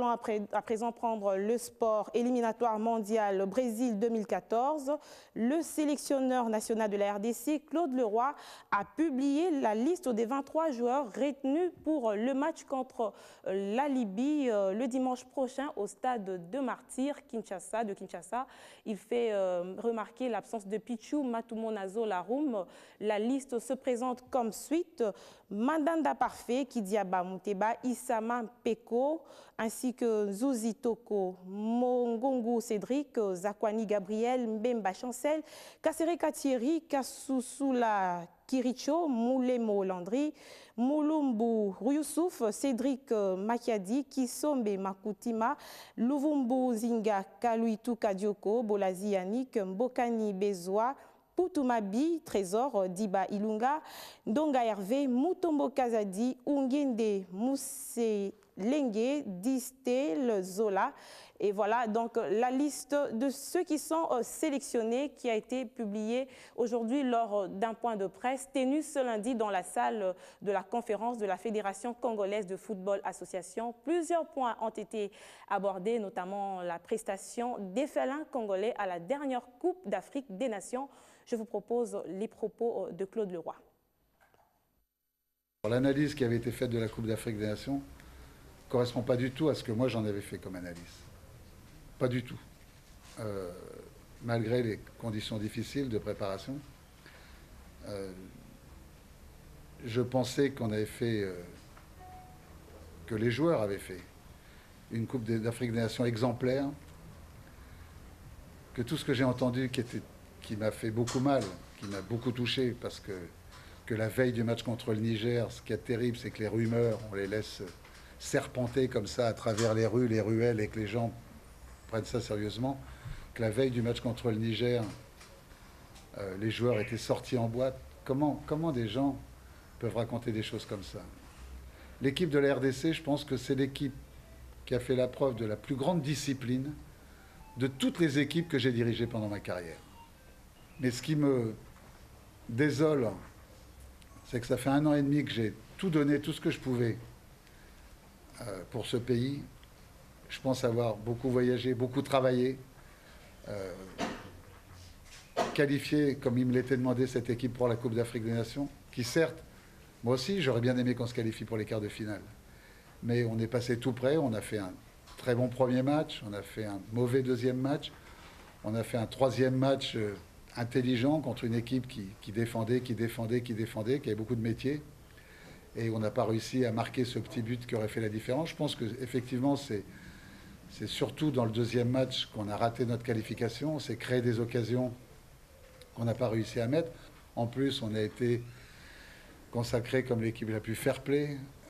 allons à présent prendre le sport éliminatoire mondial Brésil 2014. Le sélectionneur national de la RDC, Claude Leroy, a publié la liste des 23 joueurs retenus pour le match contre la Libye le dimanche prochain au stade de Martyrs de Kinshasa. Il fait remarquer l'absence de Pichu Matumonazo Laroum. La liste se présente comme suite: Mandanda Parfait, Kidiaba Mouteba, Issama Peko, ainsi que Zouzi Toko, Mongongo Cédric, Zakwani Gabriel, Mbemba Chancel, Kasereka Thierry, Kassoussoula Kiricho, Moulemo Landry, Moulumbu Youssouf, Cédric Makiadi, Kisombe Makutima, Luvumbu Zinga Kaluitu Kadioko, Bolazi Yannick, Mbokani Bezoa, Poutumabi, Trésor, Diba Ilunga, Ndonga Hervé, Mutombo Kazadi, Ungende Mousse Lengue, Distel Zola. Et voilà donc la liste de ceux qui sont sélectionnés qui a été publiée aujourd'hui lors d'un point de presse tenu ce lundi dans la salle de la conférence de la Fédération congolaise de football association. Plusieurs points ont été abordés, notamment la prestation des félins congolais à la dernière Coupe d'Afrique des Nations. Je vous propose les propos de Claude Leroy. L'analyse qui avait été faite de la Coupe d'Afrique des Nations ne correspond pas du tout à ce que moi j'en avais fait comme analyse. Pas du tout. Malgré les conditions difficiles de préparation, je pensais qu'on avait fait, que les joueurs avaient fait une Coupe d'Afrique des Nations exemplaire, que tout ce que j'ai entendu qui m'a fait beaucoup mal, qui m'a beaucoup touché, parce que la veille du match contre le Niger, ce qui est terrible, c'est que les rumeurs, on les laisse serpenter comme ça à travers les rues, les ruelles, et que les gens prennent ça sérieusement, que la veille du match contre le Niger, les joueurs étaient sortis en boîte. Comment des gens peuvent raconter des choses comme ça? L'équipe de la RDC, je pense que c'est l'équipe qui a fait la preuve de la plus grande discipline de toutes les équipes que j'ai dirigées pendant ma carrière. Mais ce qui me désole, c'est que ça fait 1 an et demi que j'ai tout donné, tout ce que je pouvais pour ce pays. Je pense avoir beaucoup voyagé, beaucoup travaillé, qualifié, comme il me l'était demandé, cette équipe pour la Coupe d'Afrique des Nations, qui certes, moi aussi, j'aurais bien aimé qu'on se qualifie pour les quarts de finale. Mais on est passé tout près, on a fait un très bon premier match, on a fait un mauvais deuxième match, on a fait un troisième match intelligent contre une équipe qui défendait, qui avait beaucoup de métiers. Et on n'a pas réussi à marquer ce petit but qui aurait fait la différence. Je pense qu'effectivement, c'est surtout dans le deuxième match qu'on a raté notre qualification. On s'est créé des occasions qu'on n'a pas réussi à mettre. En plus, on a été consacré comme l'équipe la plus fair-play.